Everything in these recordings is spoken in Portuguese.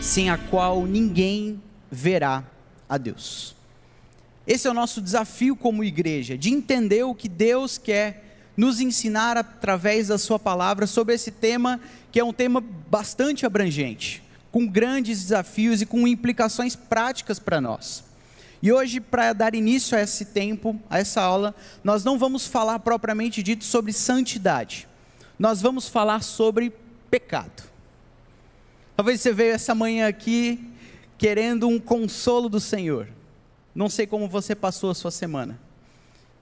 Sem a qual ninguém verá a Deus. Esse é o nosso desafio como igreja, de entender o que Deus quer nos ensinar através da sua palavra sobre esse tema, que é um tema bastante abrangente, com grandes desafios e com implicações práticas para nós. E hoje, para dar início a esse tempo, a essa aula, nós não vamos falar propriamente dito sobre santidade, nós vamos falar sobre pecado. Talvez você veio essa manhã aqui querendo um consolo do Senhor. Não sei como você passou a sua semana.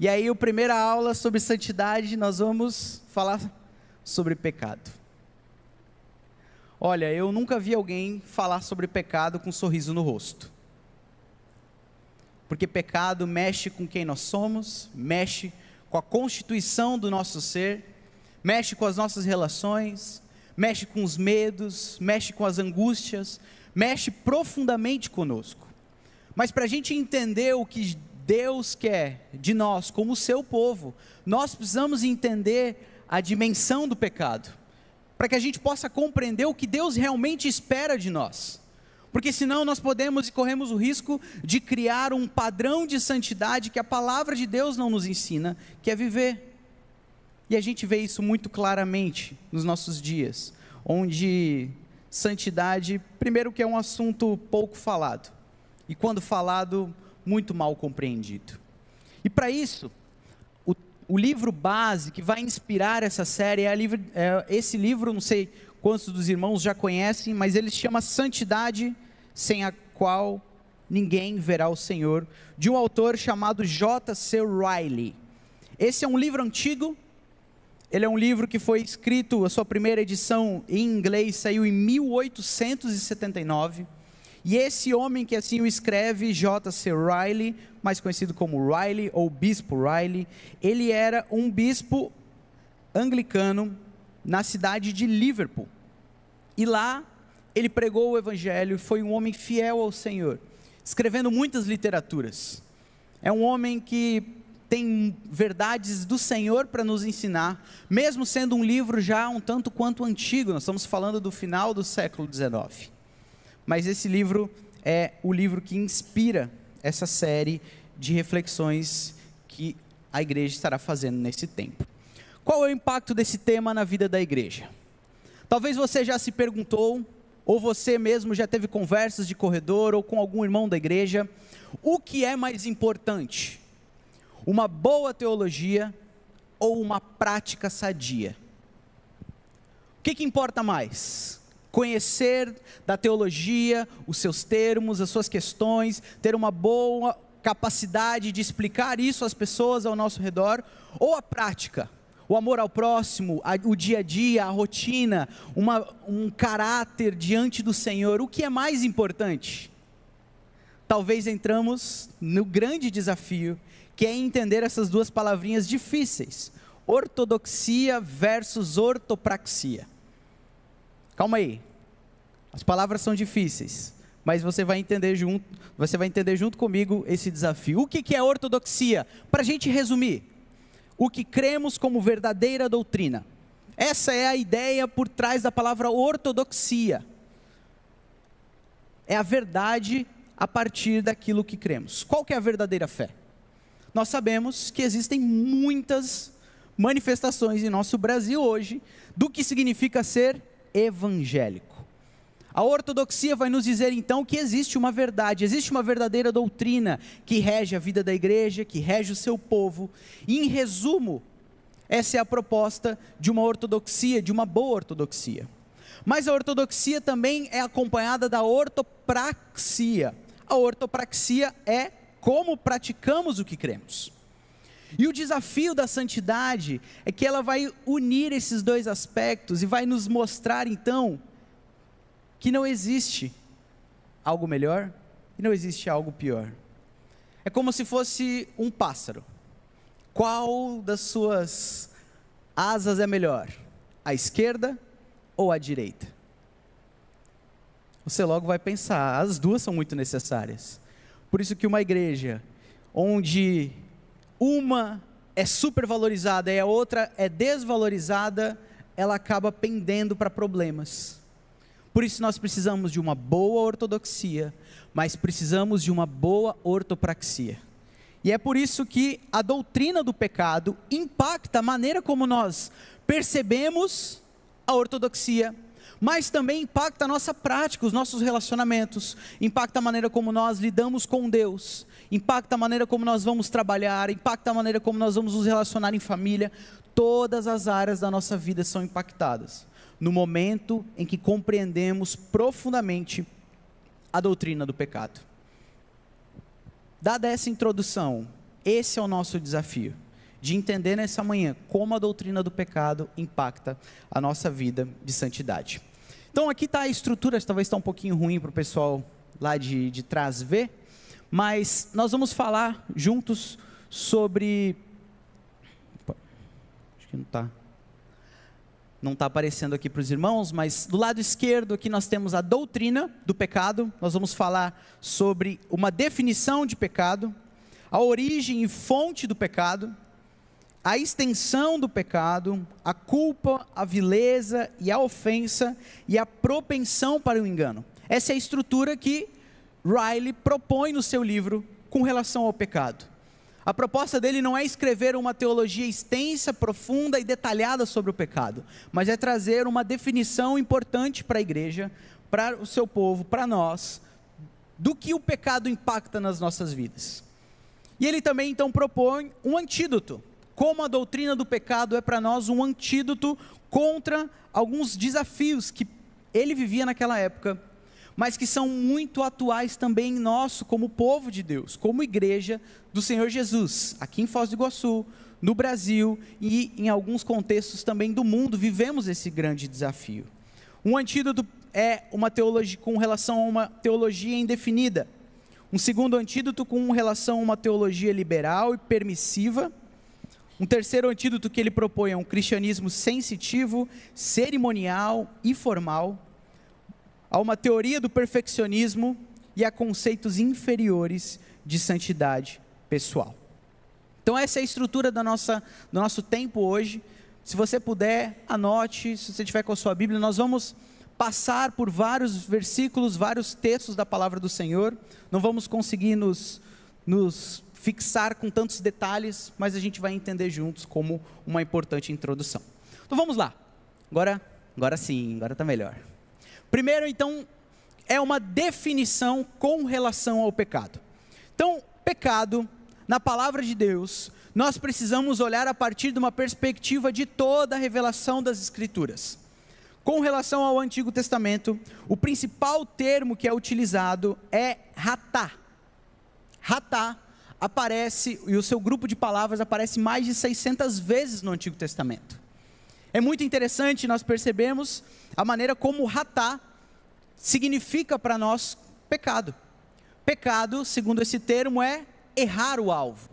E aí, a primeira aula sobre santidade, nós vamos falar sobre pecado. Olha, eu nunca vi alguém falar sobre pecado com um sorriso no rosto. Porque pecado mexe com quem nós somos, mexe com a constituição do nosso ser, mexe com as nossas relações, mexe com os medos, mexe com as angústias, mexe profundamente conosco. Mas para a gente entender o que Deus quer de nós como seu povo, nós precisamos entender a dimensão do pecado, para que a gente possa compreender o que Deus realmente espera de nós. Porque senão nós podemos e corremos o risco de criar um padrão de santidade que a palavra de Deus não nos ensina, que é viver. E a gente vê isso muito claramente nos nossos dias, onde santidade, primeiro que é um assunto pouco falado, e quando falado, muito mal compreendido. E para isso, o livro base que vai inspirar essa série esse livro, não sei quantos dos irmãos já conhecem, mas ele se chama Santidade, sem a qual ninguém verá o Senhor, de um autor chamado J.C. Ryle. Esse é um livro antigo. Ele é um livro que foi escrito, a sua primeira edição em inglês saiu em 1879, e esse homem que assim o escreve, J.C. Ryle, mais conhecido como Ryle ou Bispo Ryle, ele era um bispo anglicano na cidade de Liverpool, e lá ele pregou o evangelho, foi um homem fiel ao Senhor, escrevendo muitas literaturas. É um homem que tem verdades do Senhor para nos ensinar, mesmo sendo um livro já um tanto quanto antigo. Nós estamos falando do final do século XIX, mas esse livro é o livro que inspira essa série de reflexões que a igreja estará fazendo nesse tempo. Qual é o impacto desse tema na vida da igreja? Talvez você já se perguntou, ou você mesmo já teve conversas de corredor, ou com algum irmão da igreja, o que é mais importante? Uma boa teologia ou uma prática sadia? O que importa mais? Conhecer da teologia, os seus termos, as suas questões, ter uma boa capacidade de explicar isso às pessoas ao nosso redor, ou a prática? O amor ao próximo, o dia a dia, a rotina, um caráter diante do Senhor, o que é mais importante? Talvez entramos no grande desafio, que é entender essas duas palavrinhas difíceis, ortodoxia versus ortopraxia. Calma aí, as palavras são difíceis, mas você vai entender junto comigo esse desafio. O que é ortodoxia? Para a gente resumir, o que cremos como verdadeira doutrina. Essa é a ideia por trás da palavra ortodoxia. É a verdade a partir daquilo que cremos. Qual que é a verdadeira fé? Nós sabemos que existem muitas manifestações em nosso Brasil hoje do que significa ser evangélico. A ortodoxia vai nos dizer então que existe uma verdade, existe uma verdadeira doutrina que rege a vida da igreja, que rege o seu povo, e em resumo, essa é a proposta de uma ortodoxia, de uma boa ortodoxia. Mas a ortodoxia também é acompanhada da ortopraxia. A ortopraxia é como praticamos o que cremos. E o desafio da santidade é que ela vai unir esses dois aspectos e vai nos mostrar então que não existe algo melhor e não existe algo pior. É como se fosse um pássaro. Qual das suas asas é melhor? A esquerda ou a direita? você logo vai pensar, as duas são muito necessárias. Por isso que uma igreja onde uma é supervalorizada e a outra é desvalorizada, ela acaba pendendo para problemas. Por isso nós precisamos de uma boa ortodoxia, mas precisamos de uma boa ortopraxia. E é por isso que a doutrina do pecado impacta a maneira como nós percebemos a ortodoxia, mas também impacta a nossa prática, os nossos relacionamentos, impacta a maneira como nós lidamos com Deus, impacta a maneira como nós vamos trabalhar, impacta a maneira como nós vamos nos relacionar em família. Todas as áreas da nossa vida são impactadas no momento em que compreendemos profundamente a doutrina do pecado. Dada essa introdução, esse é o nosso desafio, de entender nessa manhã como a doutrina do pecado impacta a nossa vida de santidade. Então aqui está a estrutura, talvez está um pouquinho ruim para o pessoal lá de trás ver, mas nós vamos falar juntos sobre... Acho que não está aparecendo aqui para os irmãos, mas do lado esquerdo aqui nós temos a doutrina do pecado. Nós vamos falar sobre uma definição de pecado, a origem e fonte do pecado, a extensão do pecado, a culpa, a vileza e a ofensa e a propensão para o engano. Essa é a estrutura que Riley propõe no seu livro com relação ao pecado. A proposta dele não é escrever uma teologia extensa, profunda e detalhada sobre o pecado, mas é trazer uma definição importante para a igreja, para o seu povo, para nós, do que o pecado impacta nas nossas vidas. E ele também então propõe um antídoto, como a doutrina do pecado é para nós um antídoto contra alguns desafios que ele vivia naquela época, mas que são muito atuais também em nós, como povo de Deus, como igreja do Senhor Jesus, aqui em Foz do Iguaçu, no Brasil e em alguns contextos também do mundo, vivemos esse grande desafio. Um antídoto é uma teologia com relação a uma teologia indefinida, um segundo antídoto com relação a uma teologia liberal e permissiva, um terceiro antídoto que ele propõe é um cristianismo sensitivo, cerimonial e formal, a uma teoria do perfeccionismo e a conceitos inferiores de santidade pessoal. Então essa é a estrutura do nosso tempo hoje. Se você puder, anote, se você estiver com a sua Bíblia, nós vamos passar por vários versículos, vários textos da palavra do Senhor. Não vamos conseguir nos fixar com tantos detalhes, mas a gente vai entender juntos como uma importante introdução. Então vamos lá, agora sim, agora está melhor. Primeiro então, é uma definição com relação ao pecado. Então, pecado, na palavra de Deus, nós precisamos olhar a partir de uma perspectiva de toda a revelação das Escrituras. Com relação ao Antigo Testamento, o principal termo que é utilizado é ratá. Ratá aparece, e o seu grupo de palavras aparece mais de 600 vezes no Antigo Testamento. É muito interessante nós percebemos a maneira como ratá significa para nós pecado. Pecado, segundo esse termo, é errar o alvo.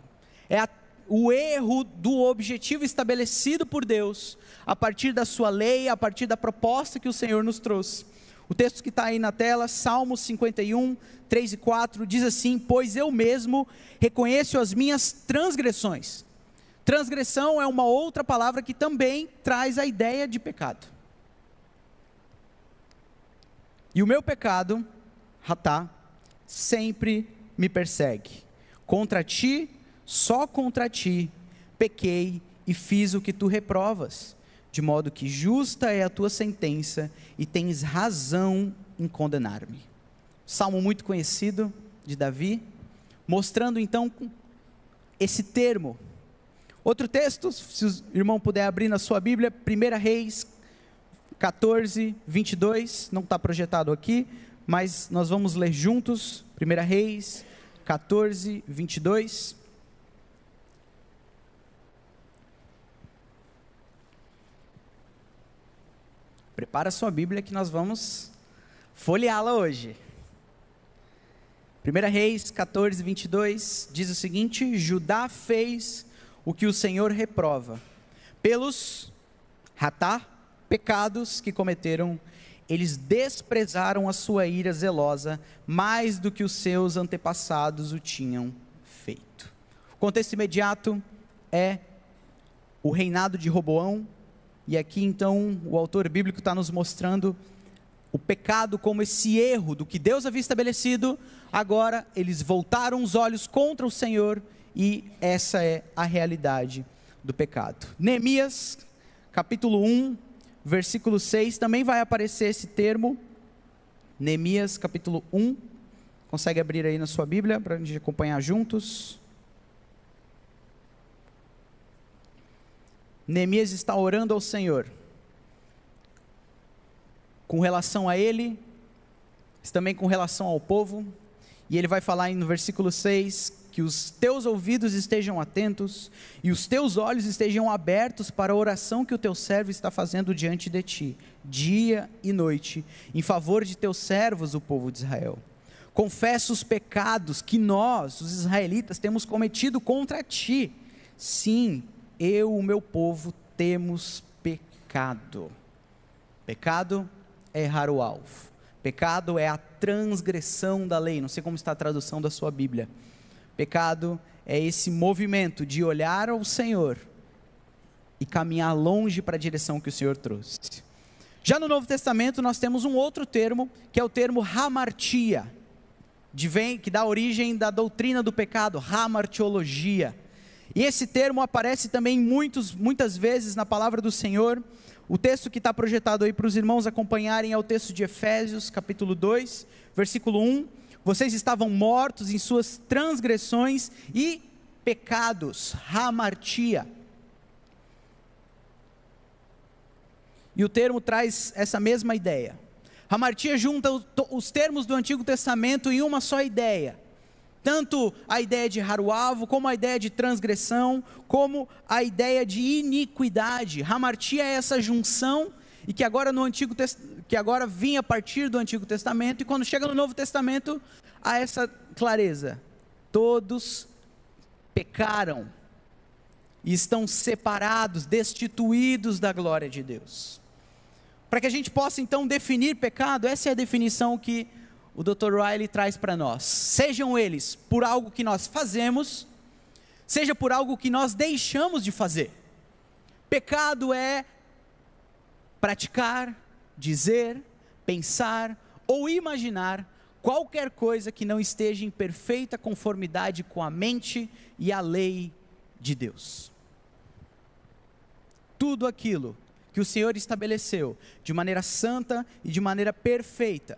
É o erro do objetivo estabelecido por Deus, a partir da sua lei, a partir da proposta que o Senhor nos trouxe. O texto que está aí na tela, Salmos 51, 3 e 4, diz assim: pois eu mesmo reconheço as minhas transgressões. Transgressão é uma outra palavra que também traz a ideia de pecado. E o meu pecado, ratá, sempre me persegue. Contra ti, só contra ti, pequei e fiz o que tu reprovas, de modo que justa é a tua sentença e tens razão em condenar-me. Salmo muito conhecido de Davi, mostrando então esse termo. Outro texto, se o irmão puder abrir na sua Bíblia, 1 Reis 14, 22, não está projetado aqui, mas nós vamos ler juntos, 1 Reis 14, 22. Prepara a sua Bíblia que nós vamos folheá-la hoje. 1 Reis 14, 22, diz o seguinte: Judá fez o que o Senhor reprova, pelos ratá, pecados que cometeram eles desprezaram a sua ira zelosa mais do que os seus antepassados o tinham feito. O contexto imediato é o reinado de Roboão, e aqui então o autor bíblico está nos mostrando o pecado como esse erro do que Deus havia estabelecido. Agora eles voltaram os olhos contra o Senhor, e essa é a realidade do pecado. Neemias, capítulo 1, versículo 6, também vai aparecer esse termo. Neemias, capítulo 1, consegue abrir aí na sua Bíblia, para a gente acompanhar juntos. Neemias está orando ao Senhor, com relação a ele, mas também com relação ao povo, e ele vai falar no versículo 6, que os teus ouvidos estejam atentos, e os teus olhos estejam abertos para a oração que o teu servo está fazendo diante de ti, dia e noite, em favor de teus servos, o povo de Israel. Confessa os pecados que nós, os israelitas, temos cometido contra ti. Sim, eu, o meu povo, temos pecado. Pecado é errar o alvo. Pecado é a transgressão da lei. Não sei como está a tradução da sua Bíblia. Pecado é esse movimento de olhar ao Senhor e caminhar longe para a direção que o Senhor trouxe. Já no Novo Testamento nós temos um outro termo, que é o termo hamartia, que dá origem da doutrina do pecado, hamartiologia. E esse termo aparece também muitas vezes na palavra do Senhor. O texto que está projetado aí para os irmãos acompanharem é o texto de Efésios, capítulo 2, versículo 1. Vocês estavam mortos em suas transgressões e pecados, hamartia. E o termo traz essa mesma ideia. Hamartia junta os termos do Antigo Testamento em uma só ideia. Tanto a ideia de errar o alvo, como a ideia de transgressão, como a ideia de iniquidade. Hamartia é essa junção, e que agora vinha a partir do Antigo Testamento, e quando chega no Novo Testamento, há essa clareza. Todos pecaram, e estão separados, destituídos da glória de Deus. Para que a gente possa então definir pecado, essa é a definição que o Dr. Riley traz para nós. Sejam eles por algo que nós fazemos, seja por algo que nós deixamos de fazer. Pecado é praticar, dizer, pensar ou imaginar qualquer coisa que não esteja em perfeita conformidade com a mente e a lei de Deus. Tudo aquilo que o Senhor estabeleceu de maneira santa e de maneira perfeita,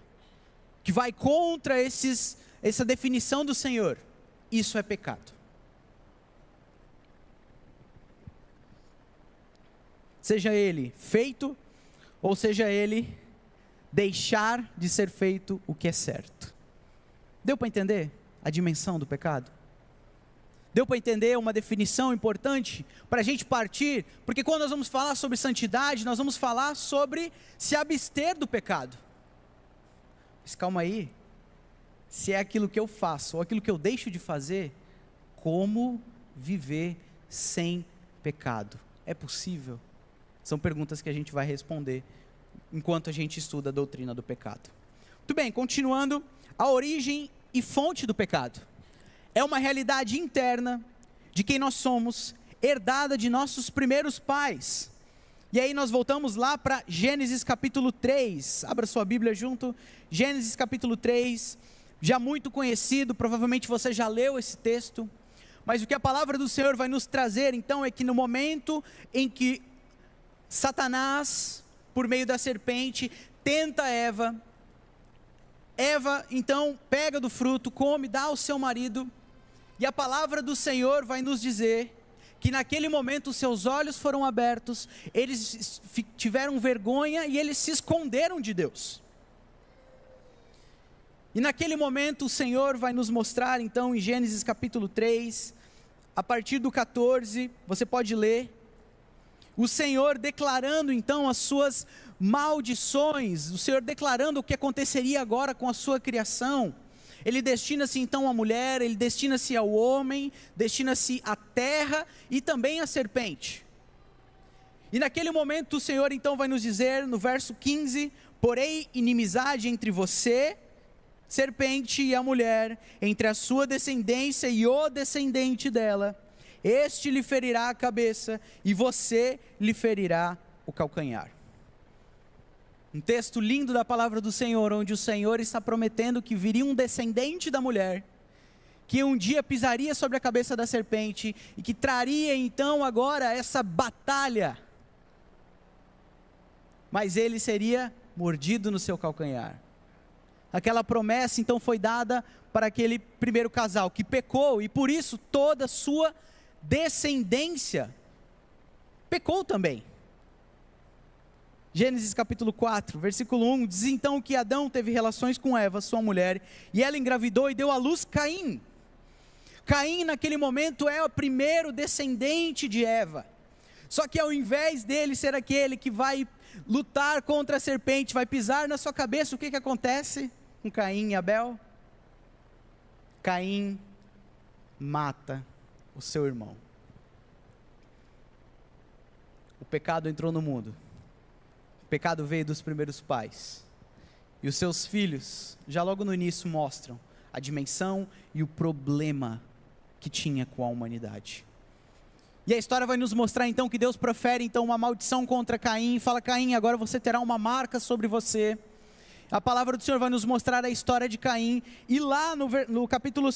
que vai contra essa definição do Senhor, isso é pecado. Seja ele feito, ou seja ele deixar de ser feito o que é certo. Deu para entender a dimensão do pecado? Deu para entender uma definição importante para a gente partir? Porque quando nós vamos falar sobre santidade, nós vamos falar sobre se abster do pecado. Mas calma aí, se é aquilo que eu faço ou aquilo que eu deixo de fazer, como viver sem pecado? É possível? São perguntas que a gente vai responder enquanto a gente estuda a doutrina do pecado. Muito bem, continuando, a origem e fonte do pecado é uma realidade interna de quem nós somos, herdada de nossos primeiros pais. E aí nós voltamos lá para Gênesis capítulo 3, abra sua Bíblia junto, Gênesis capítulo 3, já muito conhecido, provavelmente você já leu esse texto, mas o que a palavra do Senhor vai nos trazer então é que no momento em que Satanás, por meio da serpente, tenta Eva então pega do fruto, come, dá ao seu marido, e a palavra do Senhor vai nos dizer que naquele momento os seus olhos foram abertos, eles tiveram vergonha e eles se esconderam de Deus. E naquele momento o Senhor vai nos mostrar então em Gênesis capítulo 3, a partir do 14, você pode ler, o Senhor declarando então as suas maldições, o Senhor declarando o que aconteceria agora com a sua criação. Ele destina-se então à mulher, ele destina-se ao homem, destina-se à terra e também à serpente. E naquele momento o Senhor então vai nos dizer no verso 15, Porém, inimizade entre você, serpente, e a mulher, entre a sua descendência e o descendente dela. Este lhe ferirá a cabeça e você lhe ferirá o calcanhar. Um texto lindo da palavra do Senhor, onde o Senhor está prometendo que viria um descendente da mulher, que um dia pisaria sobre a cabeça da serpente, e que traria então agora essa batalha, mas ele seria mordido no seu calcanhar. Aquela promessa então foi dada para aquele primeiro casal que pecou, e por isso toda a sua descendência pecou também. Gênesis capítulo 4, versículo 1, diz então que Adão teve relações com Eva, sua mulher, e ela engravidou e deu à luz Caim. Caim naquele momento é o primeiro descendente de Eva, só que ao invés dele ser aquele que vai lutar contra a serpente, vai pisar na sua cabeça, o que acontece com Caim e Abel? Caim mata o seu irmão. O pecado entrou no mundo. O pecado veio dos primeiros pais. E os seus filhos, já logo no início, mostram a dimensão e o problema que tinha com a humanidade. E a história vai nos mostrar então que Deus profere então uma maldição contra Caim, e fala: Caim, agora você terá uma marca sobre você. A palavra do Senhor vai nos mostrar a história de Caim, e lá no capítulo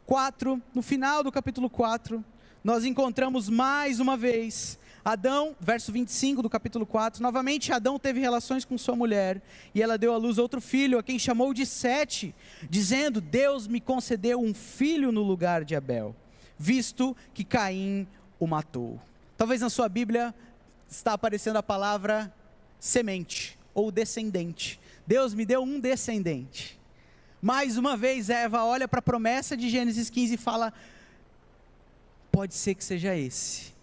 4, no final do capítulo 4, nós encontramos mais uma vez Adão, verso 25 do capítulo 4, novamente Adão teve relações com sua mulher, e ela deu à luz outro filho, a quem chamou de Sete, dizendo: Deus me concedeu um filho no lugar de Abel, visto que Caim o matou. Talvez na sua Bíblia está aparecendo a palavra semente, ou descendente. Deus me deu um descendente. Mais uma vez Eva olha para a promessa de Gênesis 15 e fala: pode ser que seja esse.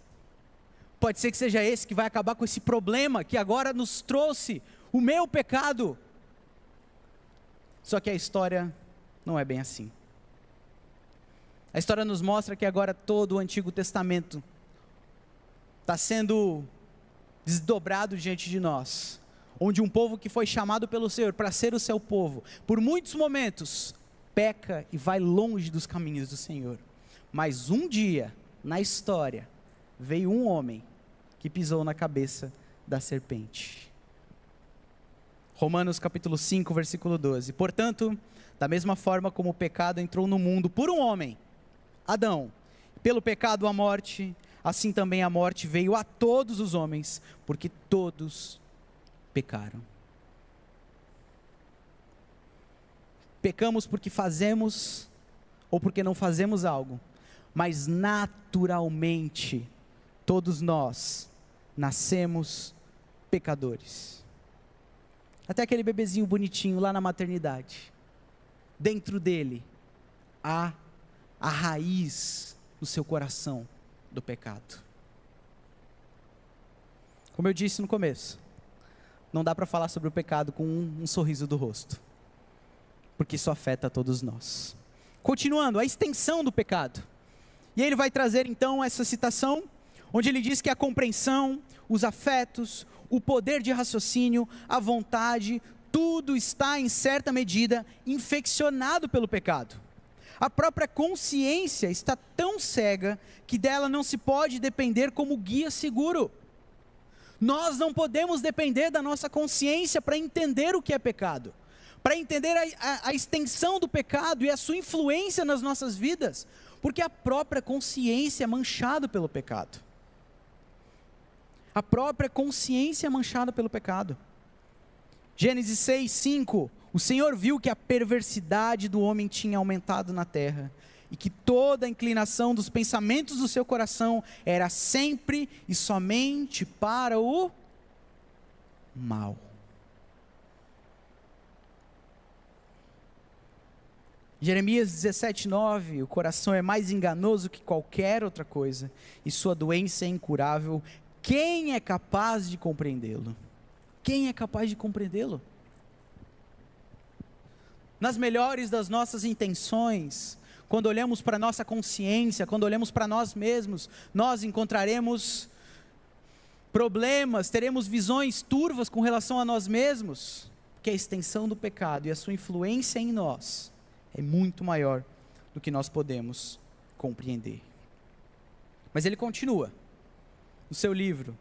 Pode ser que seja esse que vai acabar com esse problema que agora nos trouxe o meu pecado. Só que a história não é bem assim. A história nos mostra que agora todo o Antigo Testamento está sendo desdobrado diante de nós, onde um povo que foi chamado pelo Senhor para ser o seu povo, por muitos momentos, peca e vai longe dos caminhos do Senhor. Mas um dia, na história, veio um homem que pisou na cabeça da serpente. Romanos capítulo 5, versículo 12. Portanto, da mesma forma como o pecado entrou no mundo por um homem, Adão, pelo pecado a morte, assim também a morte veio a todos os homens, porque todos pecaram. Pecamos porque fazemos ou porque não fazemos algo, mas naturalmente todos nós nascemos pecadores. Até aquele bebezinho bonitinho lá na maternidade, dentro dele há a raiz no seu coração do pecado. Como eu disse no começo, não dá para falar sobre o pecado com um sorriso do rosto, porque isso afeta a todos nós. Continuando, a extensão do pecado. E aí ele vai trazer então essa citação, onde ele diz que a compreensão, os afetos, o poder de raciocínio, a vontade, tudo está em certa medida infeccionado pelo pecado. A própria consciência está tão cega que dela não se pode depender como guia seguro. Nós não podemos depender da nossa consciência para entender o que é pecado, para entender a extensão do pecado e a sua influência nas nossas vidas, porque a própria consciência é manchada pelo pecado. A própria consciência é manchada pelo pecado. Gênesis 6, 5, o Senhor viu que a perversidade do homem tinha aumentado na terra, e que toda a inclinação dos pensamentos do seu coração era sempre e somente para o mal. Jeremias 17, 9, o coração é mais enganoso que qualquer outra coisa, e sua doença é incurável. Quem é capaz de compreendê-lo? Quem é capaz de compreendê-lo? Nas melhores das nossas intenções, quando olhamos para a nossa consciência, quando olhamos para nós mesmos, nós encontraremos problemas, teremos visões turvas com relação a nós mesmos, porque a extensão do pecado e a sua influência em nós é muito maior do que nós podemos compreender. Mas ele continua, no seu livro,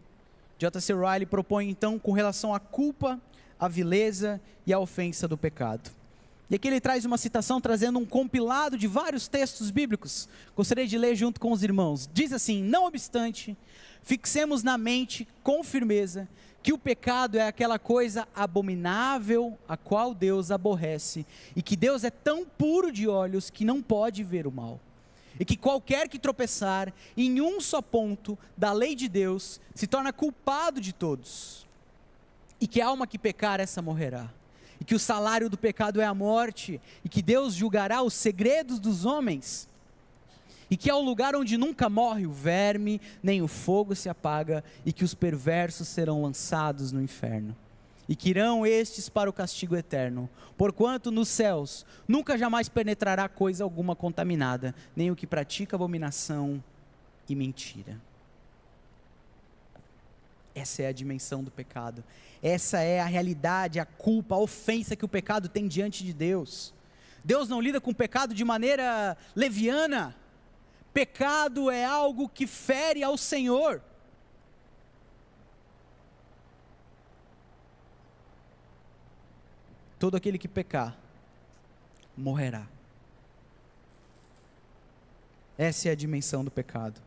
J.C. Ryle propõe então com relação à culpa, à vileza e à ofensa do pecado. E aqui ele traz uma citação trazendo um compilado de vários textos bíblicos. Gostaria de ler junto com os irmãos. Diz assim: não obstante, fixemos na mente com firmeza que o pecado é aquela coisa abominável a qual Deus aborrece, e que Deus é tão puro de olhos que não pode ver o mal. E que qualquer que tropeçar em um só ponto da lei de Deus se torna culpado de todos. E que a alma que pecar, essa morrerá. E que o salário do pecado é a morte, e que Deus julgará os segredos dos homens. E que é o lugar onde nunca morre o verme, nem o fogo se apaga, e que os perversos serão lançados no inferno. E que irão estes para o castigo eterno, porquanto nos céus nunca jamais penetrará coisa alguma contaminada, nem o que pratica abominação e mentira. Essa é a dimensão do pecado, essa é a realidade, a culpa, a ofensa que o pecado tem diante de Deus. Deus não lida com o pecado de maneira leviana. Pecado é algo que fere ao Senhor. Todo aquele que pecar, morrerá. Essa é a dimensão do pecado.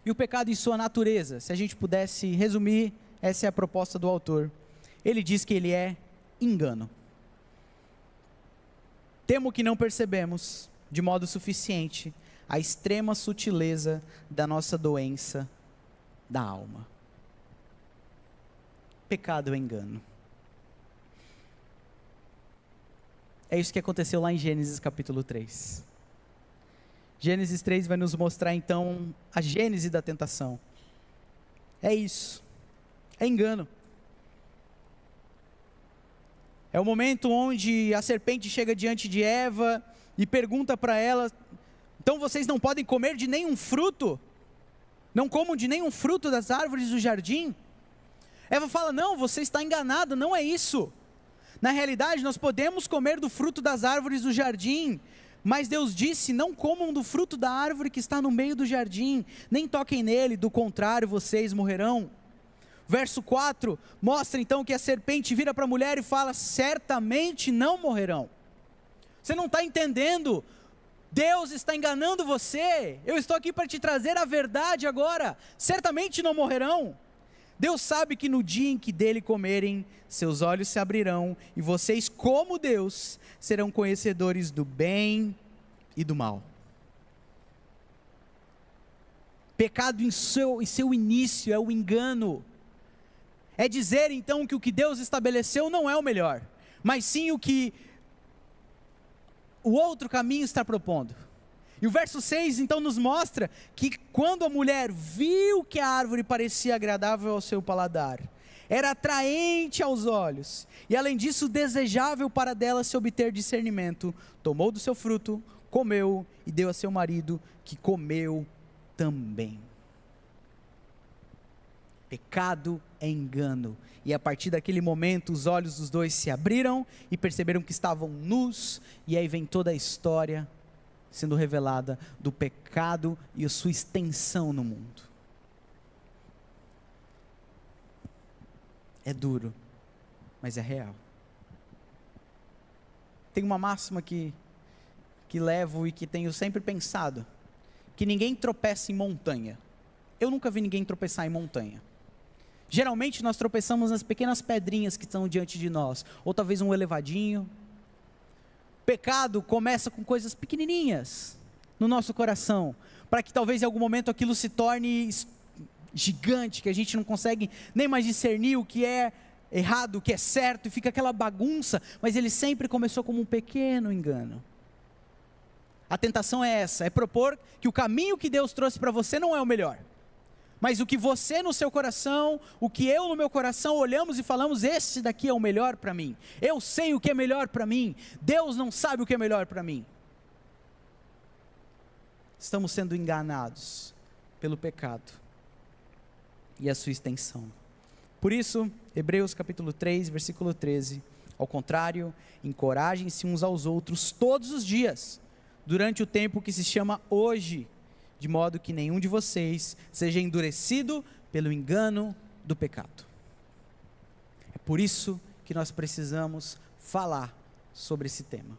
E o pecado em sua natureza, se a gente pudesse resumir, essa é a proposta do autor. Ele diz que ele é engano. Temo que não percebemos, de modo suficiente, a extrema sutileza da nossa doença da alma. Pecado é engano. É isso que aconteceu lá em Gênesis capítulo 3. Gênesis 3 vai nos mostrar então a gênese da tentação. É isso. É engano. É o momento onde a serpente chega diante de Eva e pergunta para ela: então vocês não podem comer de nenhum fruto? Não comam de nenhum fruto das árvores do jardim? Eva fala: não, você está enganada, não é isso. Na realidade nós podemos comer do fruto das árvores do jardim, mas Deus disse: não comam do fruto da árvore que está no meio do jardim, nem toquem nele, do contrário vocês morrerão. Verso 4 mostra então que a serpente vira para a mulher e fala: certamente não morrerão. Você não está entendendo, Deus está enganando você, eu estou aqui para te trazer a verdade agora, certamente não morrerão. Deus sabe que no dia em que dele comerem, seus olhos se abrirão, e vocês, como Deus, serão conhecedores do bem e do mal. Pecado em seu início é o engano. É dizer então que o que Deus estabeleceu não é o melhor, mas sim o que o outro caminho está propondo. E o verso 6 então nos mostra que quando a mulher viu que a árvore parecia agradável ao seu paladar, era atraente aos olhos, e além disso desejável para dela se obter discernimento, tomou do seu fruto, comeu e deu a seu marido, que comeu também. Pecado é engano, e a partir daquele momento os olhos dos dois se abriram e perceberam que estavam nus, e aí vem toda a história sendo revelada do pecado e a sua extensão no mundo. É duro, mas é real. Tem uma máxima que levo e que tenho sempre pensado, que ninguém tropeça em montanha. Eu nunca vi ninguém tropeçar em montanha. Geralmente nós tropeçamos nas pequenas pedrinhas que estão diante de nós, ou talvez um elevadinho. Pecado começa com coisas pequenininhas no nosso coração, para que talvez em algum momento aquilo se torne gigante, que a gente não consegue nem mais discernir o que é errado, o que é certo, e fica aquela bagunça, mas ele sempre começou como um pequeno engano. A tentação é essa, é propor que o caminho que Deus trouxe para você não é o melhor, mas o que você no seu coração, o que eu no meu coração olhamos e falamos: esse daqui é o melhor para mim, eu sei o que é melhor para mim, Deus não sabe o que é melhor para mim. Estamos sendo enganados pelo pecado, e a sua extensão. Por isso, Hebreus capítulo 3, versículo 13, ao contrário, encorajem-se uns aos outros todos os dias, durante o tempo que se chama hoje, de modo que nenhum de vocês seja endurecido pelo engano do pecado. É por isso que nós precisamos falar sobre esse tema.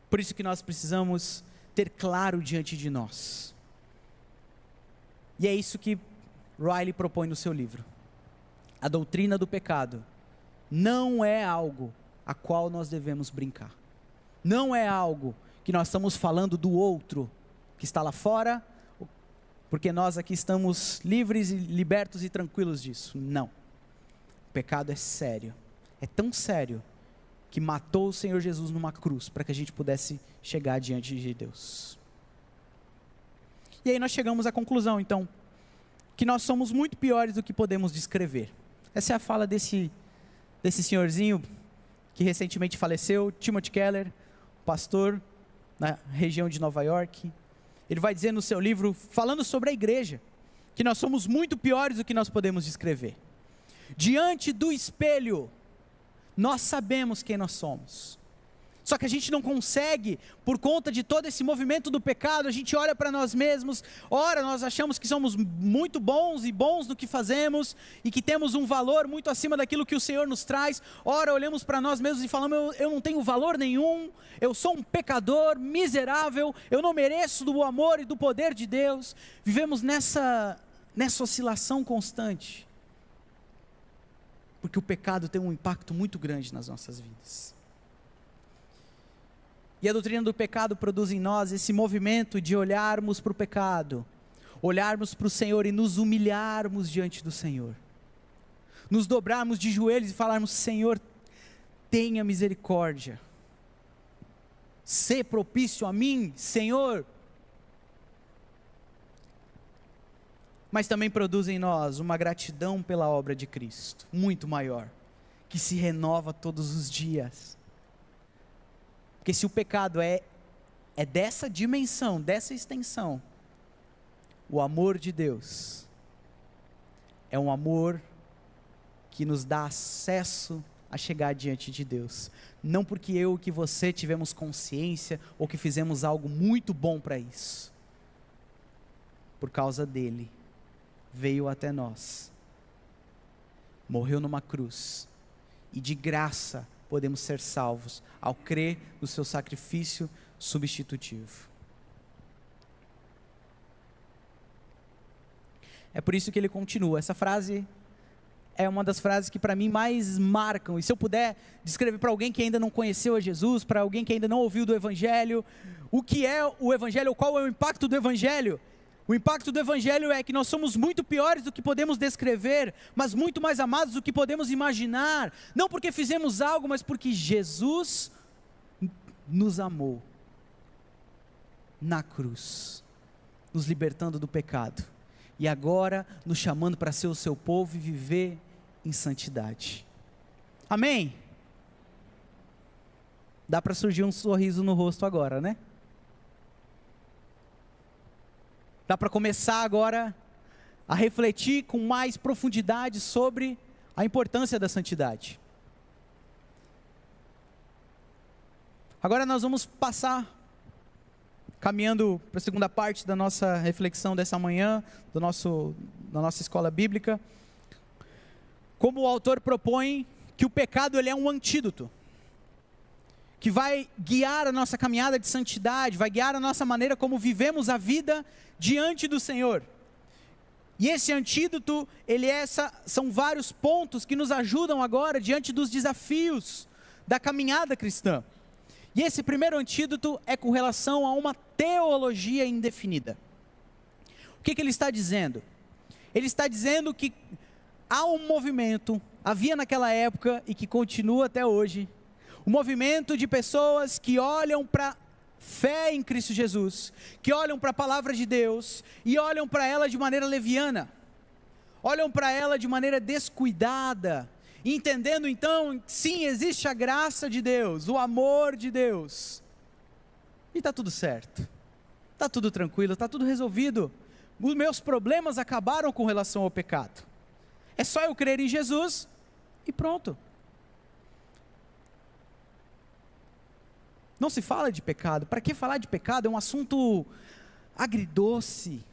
Por isso que nós precisamos ter claro diante de nós. E é isso que Riley propõe no seu livro. A doutrina do pecado não é algo a qual nós devemos brincar. Não é algo que nós estamos falando do outro que está lá fora, porque nós aqui estamos livres e libertos e tranquilos disso. Não. O pecado é sério. É tão sério que matou o Senhor Jesus numa cruz para que a gente pudesse chegar diante de Deus. E aí nós chegamos à conclusão, então, que nós somos muito piores do que podemos descrever. Essa é a fala desse senhorzinho que recentemente faleceu, Timothy Keller, pastor na região de Nova York. Ele vai dizer no seu livro, falando sobre a igreja, que nós somos muito piores do que nós podemos descrever. Diante do espelho, nós sabemos quem nós somos. Só que a gente não consegue, por conta de todo esse movimento do pecado, a gente olha para nós mesmos, ora nós achamos que somos muito bons e bons no que fazemos, e que temos um valor muito acima daquilo que o Senhor nos traz, ora olhamos para nós mesmos e falamos, eu não tenho valor nenhum, eu sou um pecador miserável, eu não mereço do amor e do poder de Deus. Vivemos nessa oscilação constante, porque o pecado tem um impacto muito grande nas nossas vidas. E a doutrina do pecado produz em nós esse movimento de olharmos para o pecado, olharmos para o Senhor e nos humilharmos diante do Senhor, nos dobrarmos de joelhos e falarmos, Senhor, tenha misericórdia, sê propício a mim, Senhor. Mas também produz em nós uma gratidão pela obra de Cristo, muito maior, que se renova todos os dias. Porque se o pecado é dessa dimensão, dessa extensão, o amor de Deus é um amor que nos dá acesso a chegar diante de Deus. Não porque eu e que você tivemos consciência ou que fizemos algo muito bom para isso. Por causa dele, veio até nós, morreu numa cruz, e de graça podemos ser salvos, ao crer no seu sacrifício substitutivo. É por isso que ele continua, essa frase é uma das frases que para mim mais marcam, e se eu puder descrever para alguém que ainda não conheceu a Jesus, para alguém que ainda não ouviu do Evangelho, o que é o Evangelho, qual é o impacto do Evangelho? O impacto do Evangelho é que nós somos muito piores do que podemos descrever, mas muito mais amados do que podemos imaginar, não porque fizemos algo, mas porque Jesus nos amou na cruz, nos libertando do pecado, e agora nos chamando para ser o seu povo e viver em santidade. Amém? Dá para surgir um sorriso no rosto agora, né? Dá para começar agora a refletir com mais profundidade sobre a importância da santidade. Agora nós vamos passar, caminhando para a segunda parte da nossa reflexão dessa manhã, da nossa escola bíblica. Como o autor propõe que o pecado ele é um antídoto, que vai guiar a nossa caminhada de santidade, vai guiar a nossa maneira como vivemos a vida diante do Senhor. E esse antídoto, são vários pontos que nos ajudam agora diante dos desafios da caminhada cristã. E esse primeiro antídoto é com relação a uma teologia indefinida. O que ele está dizendo? Ele está dizendo que há um movimento, havia naquela época e que continua até hoje, um movimento de pessoas que olham para fé em Cristo Jesus, que olham para a palavra de Deus e olham para ela de maneira leviana, olham para ela de maneira descuidada, entendendo então, sim, existe a graça de Deus, o amor de Deus, e está tudo certo, está tudo tranquilo, está tudo resolvido, os meus problemas acabaram com relação ao pecado. É só eu crer em Jesus e pronto. Não se fala de pecado. Para que falar de pecado? É um assunto agridoce.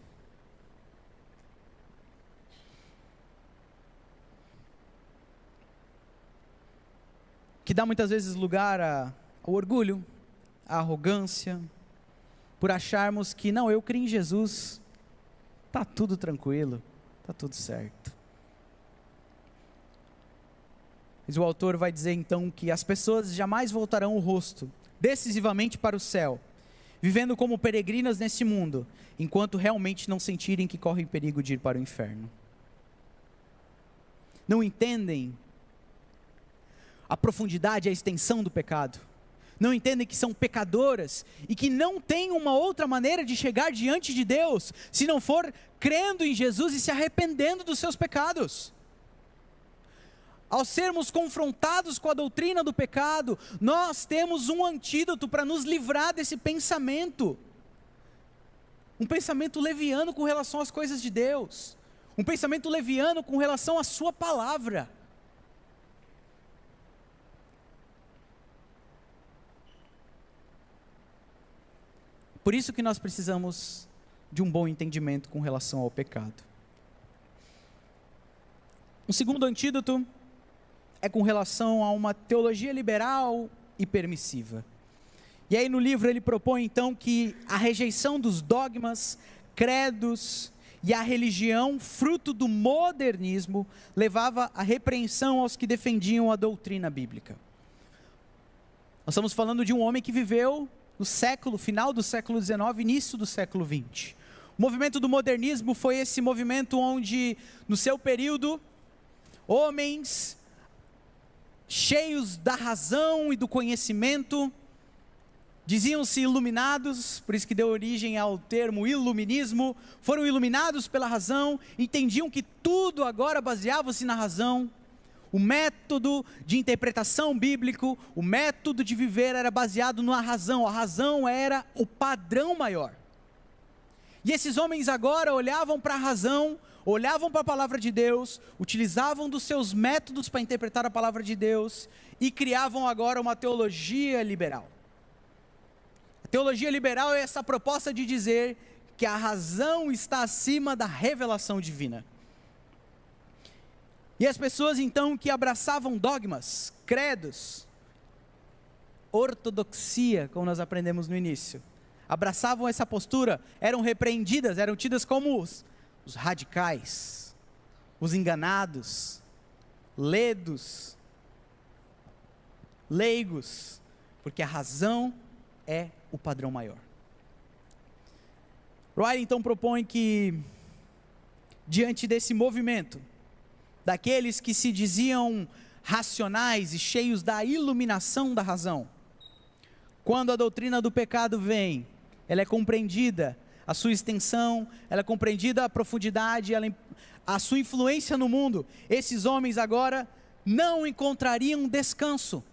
Que dá muitas vezes lugar ao orgulho, à arrogância, por acharmos que não, eu creio em Jesus, está tudo tranquilo, está tudo certo. Mas o autor vai dizer então que as pessoas jamais voltarão o rosto decisivamente para o céu, vivendo como peregrinas neste mundo, enquanto realmente não sentirem que correm perigo de ir para o inferno. Não entendem a profundidade e a extensão do pecado. Não entendem que são pecadoras e que não tem uma outra maneira de chegar diante de Deus, se não for crendo em Jesus e se arrependendo dos seus pecados. Ao sermos confrontados com a doutrina do pecado, nós temos um antídoto para nos livrar desse pensamento. Um pensamento leviano com relação às coisas de Deus. Um pensamento leviano com relação à sua palavra. Por isso que nós precisamos de um bom entendimento com relação ao pecado. Um segundo antídoto é com relação a uma teologia liberal e permissiva. E aí no livro ele propõe então que a rejeição dos dogmas, credos e a religião, fruto do modernismo, levava à repreensão aos que defendiam a doutrina bíblica. Nós estamos falando de um homem que viveu no final do século XIX, início do século XX. O movimento do modernismo foi esse movimento onde, no seu período, homens cheios da razão e do conhecimento, diziam-se iluminados, por isso que deu origem ao termo iluminismo, foram iluminados pela razão, entendiam que tudo agora baseava-se na razão. O método de interpretação bíblico, o método de viver era baseado na razão, a razão era o padrão maior. E esses homens agora olhavam para a razão, olhavam para a palavra de Deus, utilizavam dos seus métodos para interpretar a palavra de Deus e criavam agora uma teologia liberal. A teologia liberal é essa proposta de dizer que a razão está acima da revelação divina. E as pessoas então que abraçavam dogmas, credos, ortodoxia, como nós aprendemos no início, abraçavam essa postura, eram repreendidas, eram tidas como os radicais, os enganados, leigos, porque a razão é o padrão maior. Wright então propõe que, diante desse movimento, daqueles que se diziam racionais e cheios da iluminação da razão, quando a doutrina do pecado vem, ela é compreendida, a sua extensão, ela é compreendida a profundidade, a sua influência no mundo, esses homens agora não encontrariam descanso.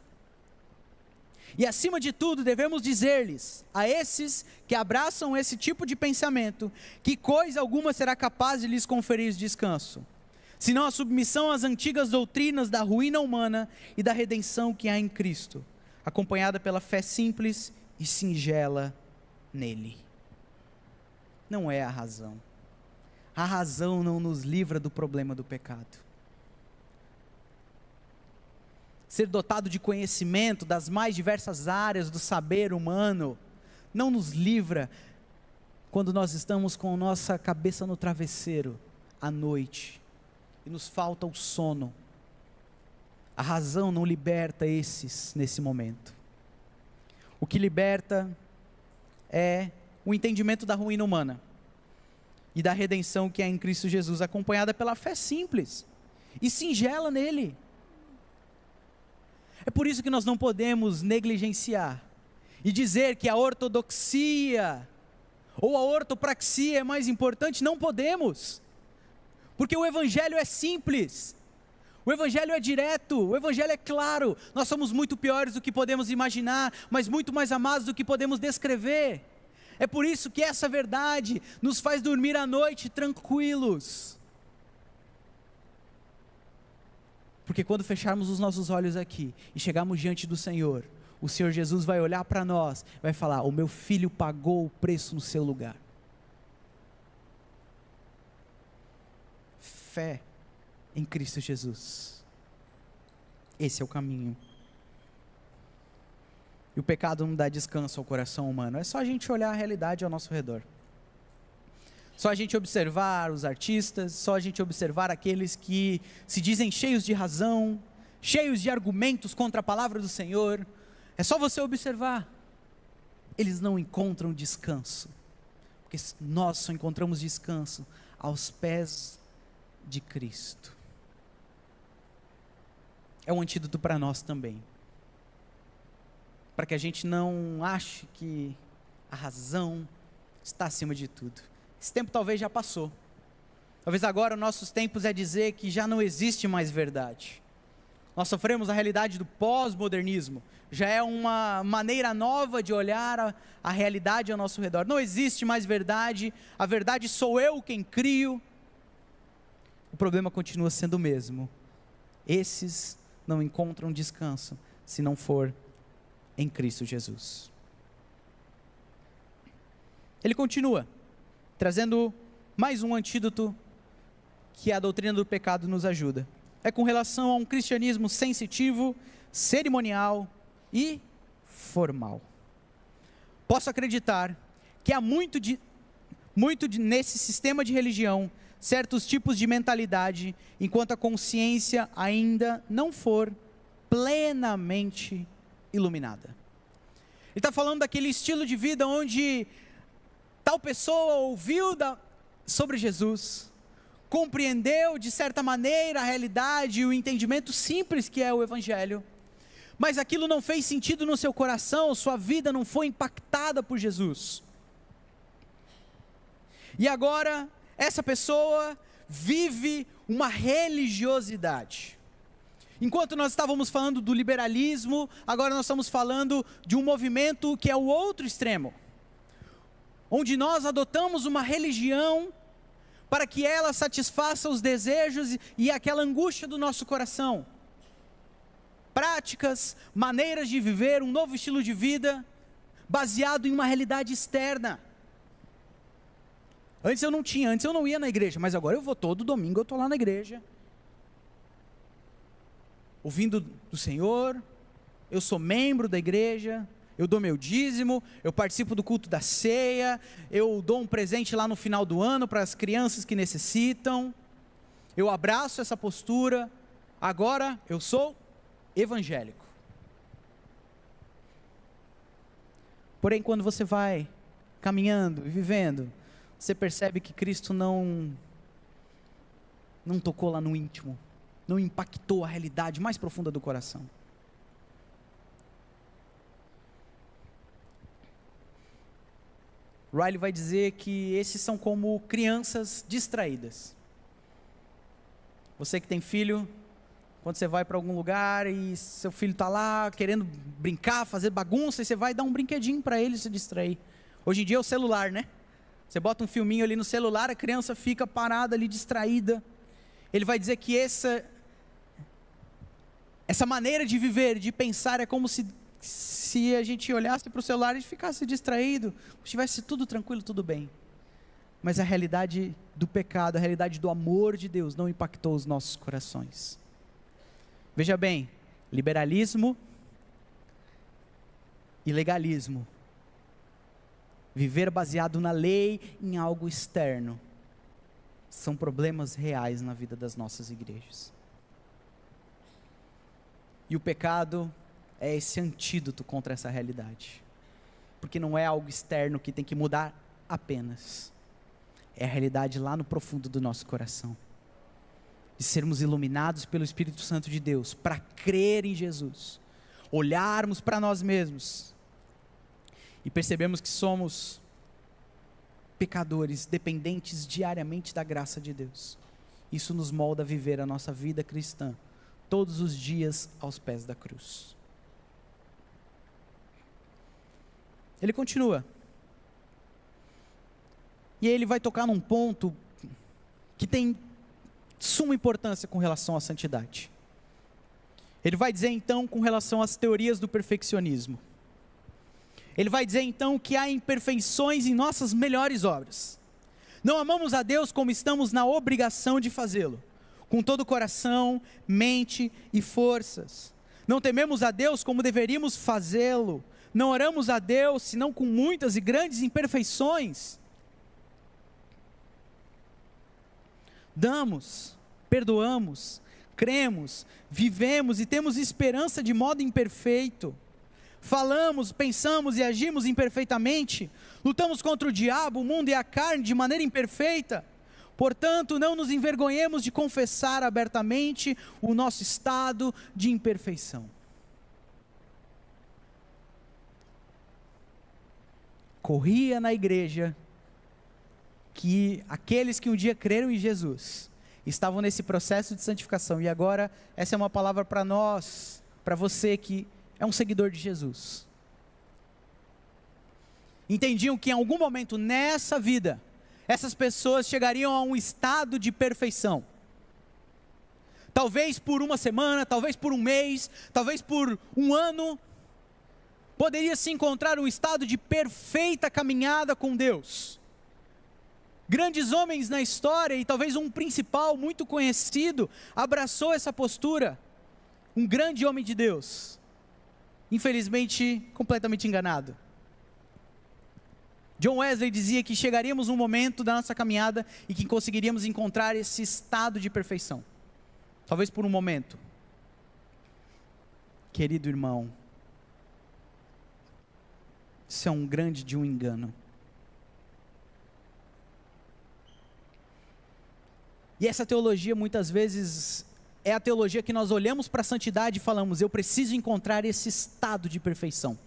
E acima de tudo devemos dizer-lhes, a esses que abraçam esse tipo de pensamento, que coisa alguma será capaz de lhes conferir descanso, senão a submissão às antigas doutrinas da ruína humana e da redenção que há em Cristo, acompanhada pela fé simples e singela nele. Não é a razão. A razão não nos livra do problema do pecado. Ser dotado de conhecimento das mais diversas áreas do saber humano não nos livra quando nós estamos com nossa cabeça no travesseiro à noite e nos falta o sono. A razão não liberta esses nesse momento. O que liberta é o entendimento da ruína humana e da redenção que é em Cristo Jesus, acompanhada pela fé simples e singela nele. É por isso que nós não podemos negligenciar e dizer que a ortodoxia ou a ortopraxia é mais importante. Não podemos, porque o evangelho é simples, o evangelho é direto, o evangelho é claro. Nós somos muito piores do que podemos imaginar, mas muito mais amados do que podemos descrever. É por isso que essa verdade nos faz dormir à noite tranquilos. Porque quando fecharmos os nossos olhos aqui e chegarmos diante do Senhor, o Senhor Jesus vai olhar para nós, vai falar: o meu filho pagou o preço no seu lugar. Fé em Cristo Jesus. Esse é o caminho. E o pecado não dá descanso ao coração humano. É só a gente olhar a realidade ao nosso redor. Só a gente observar os artistas, só a gente observar aqueles que se dizem cheios de razão, cheios de argumentos contra a palavra do Senhor. É só você observar. Eles não encontram descanso, porque nós só encontramos descanso aos pés de Cristo. É um antídoto para nós também, para que a gente não ache que a razão está acima de tudo. Esse tempo talvez já passou. Talvez agora nossos tempos é dizer que já não existe mais verdade. Nós sofremos a realidade do pós-modernismo. Já é uma maneira nova de olhar a realidade ao nosso redor. Não existe mais verdade. A verdade sou eu quem crio. O problema continua sendo o mesmo. Esses não encontram descanso se não for em Cristo Jesus. Ele continua trazendo mais um antídoto que a doutrina do pecado nos ajuda. É com relação a um cristianismo sensitivo, cerimonial e formal. Posso acreditar que há nesse sistema de religião certos tipos de mentalidade, enquanto a consciência ainda não for plenamente iluminada. Ele está falando daquele estilo de vida onde tal pessoa ouviu sobre Jesus, compreendeu de certa maneira a realidade e o entendimento simples que é o Evangelho, mas aquilo não fez sentido no seu coração, sua vida não foi impactada por Jesus. E agora, essa pessoa vive uma religiosidade. Enquanto nós estávamos falando do liberalismo, agora nós estamos falando de um movimento que é o outro extremo, onde nós adotamos uma religião para que ela satisfaça os desejos e aquela angústia do nosso coração. Práticas, maneiras de viver, um novo estilo de vida, baseado em uma realidade externa. Antes eu não ia na igreja, mas agora eu vou todo domingo, eu estou lá na igreja, ouvindo do Senhor, eu sou membro da igreja, eu dou meu dízimo, eu participo do culto da ceia, eu dou um presente lá no final do ano para as crianças que necessitam, eu abraço essa postura, agora eu sou evangélico. Porém, quando você vai caminhando e vivendo, você percebe que Cristo não tocou lá no íntimo, não impactou a realidade mais profunda do coração. Riley vai dizer que esses são como crianças distraídas. Você que tem filho, quando você vai para algum lugar e seu filho está lá querendo brincar, fazer bagunça, e você vai dar um brinquedinho para ele se distrair. Hoje em dia é o celular, né? Você bota um filminho ali no celular, a criança fica parada ali distraída. Ele vai dizer que essa maneira de viver, de pensar, é como se a gente olhasse para o celular e ficasse distraído, estivesse tudo tranquilo, tudo bem. Mas a realidade do pecado, a realidade do amor de Deus não impactou os nossos corações. Veja bem, liberalismo e legalismo, viver baseado na lei, em algo externo, são problemas reais na vida das nossas igrejas. E o pecado é esse antídoto contra essa realidade, porque não é algo externo que tem que mudar apenas, é a realidade lá no profundo do nosso coração, de sermos iluminados pelo Espírito Santo de Deus, para crer em Jesus, olharmos para nós mesmos, e percebemos que somos pecadores, dependentes diariamente da graça de Deus. Isso nos molda a viver a nossa vida cristã, todos os dias aos pés da cruz. Ele continua, E ele vai tocar num ponto que tem suma importância com relação à santidade. Ele vai dizer então com relação às teorias do perfeccionismo. Ele vai dizer então que há imperfeições em nossas melhores obras. Não amamos a Deus como estamos na obrigação de fazê-lo, com todo o coração, mente e forças. Não tememos a Deus como deveríamos fazê-lo. Não oramos a Deus senão com muitas e grandes imperfeições. Damos, perdoamos, cremos, vivemos e temos esperança de modo imperfeito. Falamos, pensamos e agimos imperfeitamente. Lutamos contra o diabo, o mundo e a carne de maneira imperfeita. Portanto, não nos envergonhemos de confessar abertamente o nosso estado de imperfeição. Corria na igreja que aqueles que um dia creram em Jesus estavam nesse processo de santificação, e agora essa é uma palavra para nós, para você que é um seguidor de Jesus. Entendiam que em algum momento nessa vida, essas pessoas chegariam a um estado de perfeição. Talvez por uma semana, talvez por um mês, talvez por um ano, poderia se encontrar um estado de perfeita caminhada com Deus. Grandes homens na história, e talvez um principal muito conhecido, abraçou essa postura. Um grande homem de Deus, infelizmente completamente enganado. John Wesley dizia que chegaríamos num momento da nossa caminhada e que conseguiríamos encontrar esse estado de perfeição. Talvez por um momento. Querido irmão, isso é um grande de um engano. E essa teologia muitas vezes é a teologia que nós olhamos para a santidade e falamos: eu preciso encontrar esse estado de perfeição.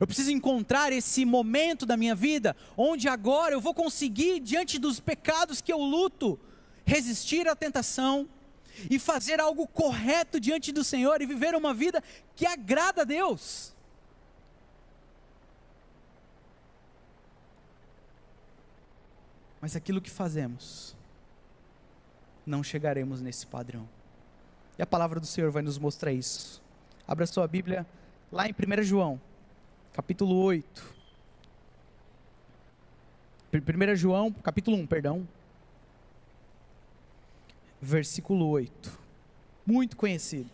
Eu preciso encontrar esse momento da minha vida, onde agora eu vou conseguir, diante dos pecados que eu luto, resistir à tentação, e fazer algo correto diante do Senhor, e viver uma vida que agrada a Deus. Mas aquilo que fazemos, não chegaremos nesse padrão. E a palavra do Senhor vai nos mostrar isso. Abra sua Bíblia, lá em 1 João. Capítulo 8, 1 João, capítulo 1, perdão, versículo 8, muito conhecido,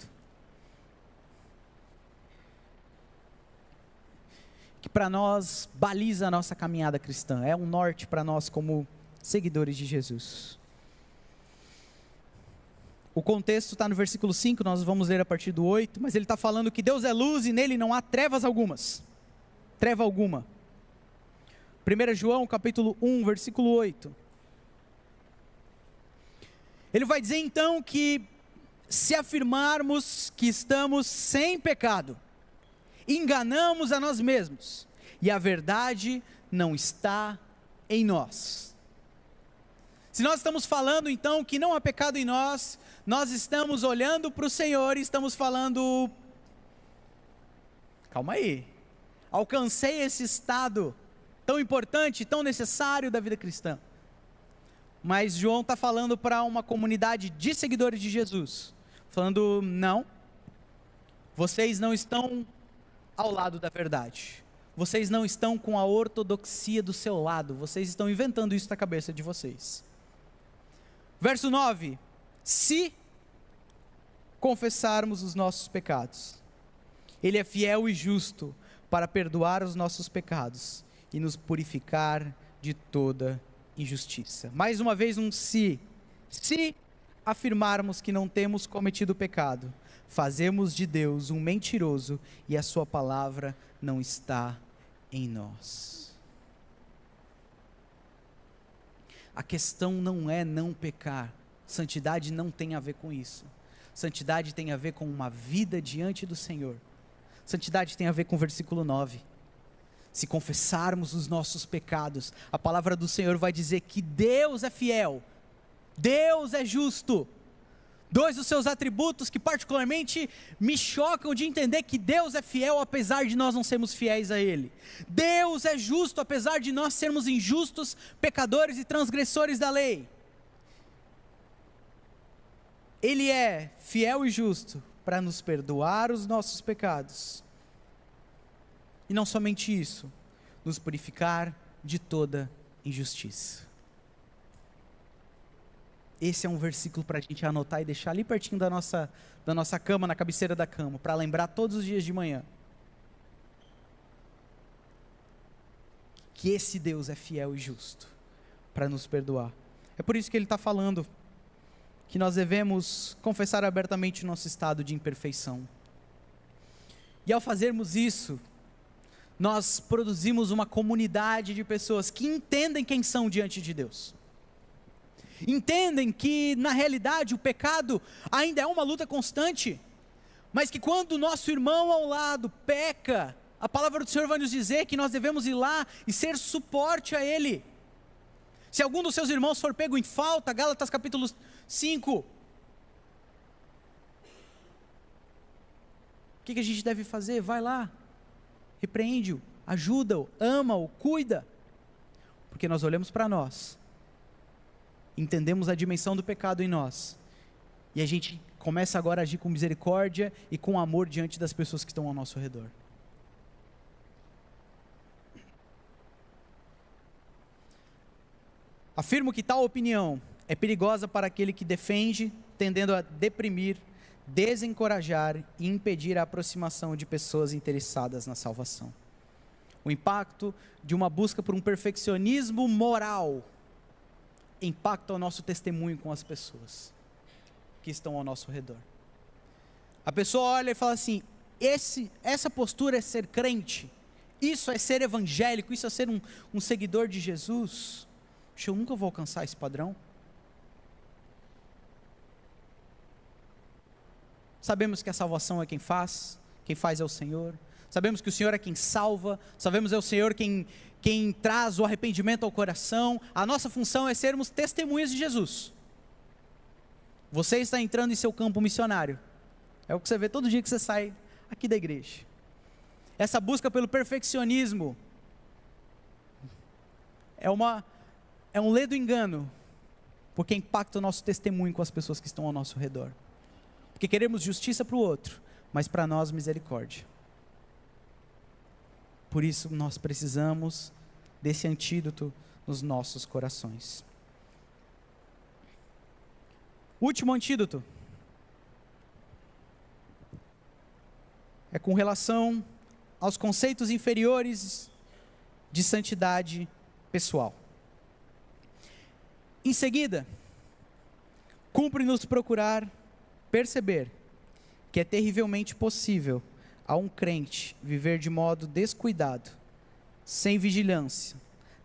que para nós baliza a nossa caminhada cristã, é um norte para nós como seguidores de Jesus. O contexto está no versículo 5, nós vamos ler a partir do 8, mas ele está falando que Deus é luz e nele não há treva alguma. 1 João capítulo 1, versículo 8. Ele vai dizer então que se afirmarmos que estamos sem pecado, enganamos a nós mesmos, e a verdade não está em nós. Se nós estamos falando então que não há pecado em nós, nós estamos olhando para o Senhor e estamos falando: calma aí, alcancei esse estado tão importante, tão necessário da vida cristã. Mas João está falando para uma comunidade de seguidores de Jesus, falando: não, vocês não estão ao lado da verdade, vocês não estão com a ortodoxia do seu lado, vocês estão inventando isso na cabeça de vocês. Verso 9: se confessarmos os nossos pecados, Ele é fiel e justo para perdoar os nossos pecados e nos purificar de toda injustiça. Mais uma vez um se. Se afirmarmos que não temos cometido pecado, fazemos de Deus um mentiroso e a sua palavra não está em nós. A questão não é não pecar. Santidade não tem a ver com isso. Santidade tem a ver com uma vida diante do Senhor. Santidade tem a ver com o versículo 9. Se confessarmos os nossos pecados, a palavra do Senhor vai dizer que Deus é fiel, Deus é justo. Dois dos seus atributos que particularmente me chocam de entender que Deus é fiel apesar de nós não sermos fiéis a Ele. Deus é justo apesar de nós sermos injustos, pecadores e transgressores da lei. Ele é fiel e justo para nos perdoar os nossos pecados. E não somente isso, nos purificar de toda injustiça. Esse é um versículo para a gente anotar e deixar ali pertinho da nossa cama, na cabeceira da cama, para lembrar todos os dias de manhã. Que esse Deus é fiel e justo para nos perdoar. É por isso que ele está falando que nós devemos confessar abertamente o nosso estado de imperfeição. E ao fazermos isso, nós produzimos uma comunidade de pessoas que entendem quem são diante de Deus. Entendem que na realidade o pecado ainda é uma luta constante, mas que quando o nosso irmão ao lado peca, a palavra do Senhor vai nos dizer que nós devemos ir lá e ser suporte a ele. Se algum dos seus irmãos for pego em falta, Gálatas capítulo 5, o que a gente deve fazer? Vai lá, repreende-o, ajuda-o, ama-o, cuida, porque nós olhamos para nós, entendemos a dimensão do pecado em nós, e a gente começa agora a agir com misericórdia e com amor diante das pessoas que estão ao nosso redor. Afirmo que tal opinião é perigosa para aquele que defende, tendendo a deprimir, desencorajar e impedir a aproximação de pessoas interessadas na salvação. O impacto de uma busca por um perfeccionismo moral impacta o nosso testemunho com as pessoas que estão ao nosso redor. A pessoa olha e fala assim: essa postura é ser crente, isso é ser evangélico, isso é ser um seguidor de Jesus. Eu nunca vou alcançar esse padrão. Sabemos que a salvação é quem faz é o Senhor. Sabemos que o Senhor é quem salva, sabemos que é o Senhor quem traz o arrependimento ao coração. A nossa função é sermos testemunhas de Jesus. Você está entrando em seu campo missionário. É o que você vê todo dia que você sai aqui da igreja. Essa busca pelo perfeccionismo é um ledo engano, porque impacta o nosso testemunho com as pessoas que estão ao nosso redor. Porque queremos justiça para o outro, mas para nós misericórdia. Por isso nós precisamos desse antídoto nos nossos corações. Último antídoto é com relação aos conceitos inferiores de santidade pessoal. Em seguida, cumpre-nos procurar perceber que é terrivelmente possível a um crente viver de modo descuidado, sem vigilância,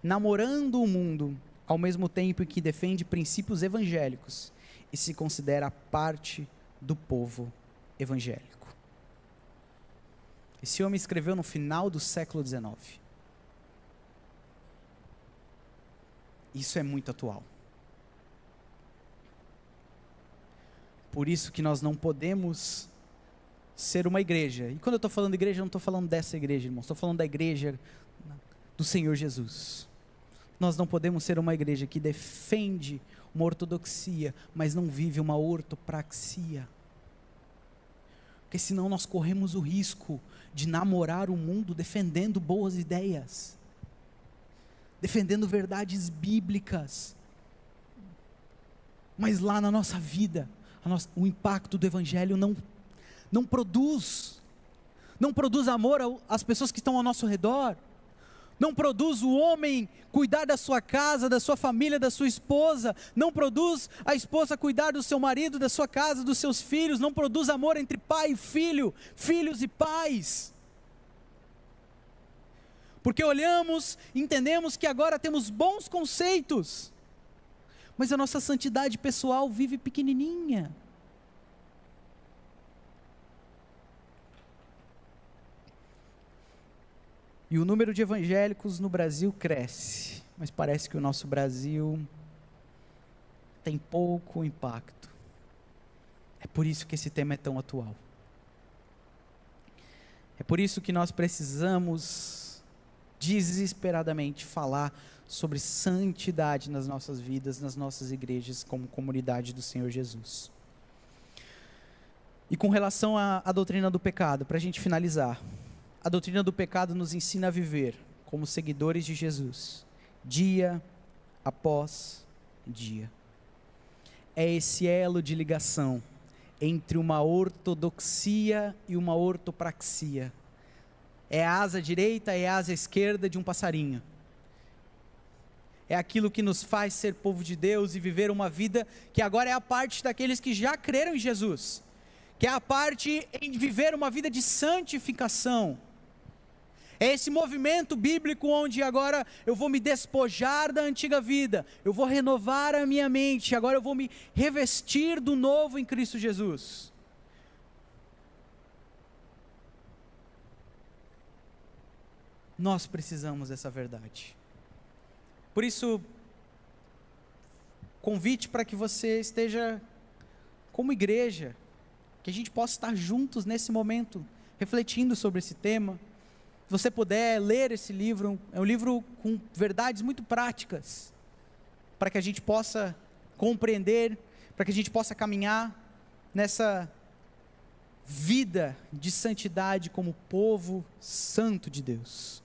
namorando o mundo, ao mesmo tempo em que defende princípios evangélicos e se considera parte do povo evangélico. Esse homem escreveu no final do século XIX. Isso é muito atual. Por isso que nós não podemos ser uma igreja. E quando eu estou falando de igreja, eu não estou falando dessa igreja, irmãos. Estou falando da igreja do Senhor Jesus. Nós não podemos ser uma igreja que defende uma ortodoxia, mas não vive uma ortopraxia. Porque senão nós corremos o risco de namorar o mundo defendendo boas ideias, defendendo verdades bíblicas, mas lá na nossa vida, o impacto do evangelho não produz amor às pessoas que estão ao nosso redor, não produz o homem cuidar da sua casa, da sua família, da sua esposa, não produz a esposa cuidar do seu marido, da sua casa, dos seus filhos, não produz amor entre pai e filho, filhos e pais. Porque olhamos, entendemos que agora temos bons conceitos, mas a nossa santidade pessoal vive pequenininha. E o número de evangélicos no Brasil cresce, mas parece que o nosso Brasil tem pouco impacto. É por isso que esse tema é tão atual. É por isso que nós precisamos desesperadamente falar sobre santidade nas nossas vidas, nas nossas igrejas, como comunidade do Senhor Jesus. E com relação à doutrina do pecado, para a gente finalizar, a doutrina do pecado nos ensina a viver como seguidores de Jesus, dia após dia. É esse elo de ligação entre uma ortodoxia e uma ortopraxia. É a asa direita e a asa esquerda de um passarinho. É aquilo que nos faz ser povo de Deus e viver uma vida que agora é a parte daqueles que já creram em Jesus, que é a parte em viver uma vida de santificação. É esse movimento bíblico onde agora eu vou me despojar da antiga vida, eu vou renovar a minha mente, agora eu vou me revestir do novo em Cristo Jesus. Nós precisamos dessa verdade. Por isso, convite para que você esteja como igreja, que a gente possa estar juntos nesse momento, refletindo sobre esse tema. Se você puder ler esse livro, é um livro com verdades muito práticas, para que a gente possa compreender, para que a gente possa caminhar nessa vida de santidade como povo santo de Deus.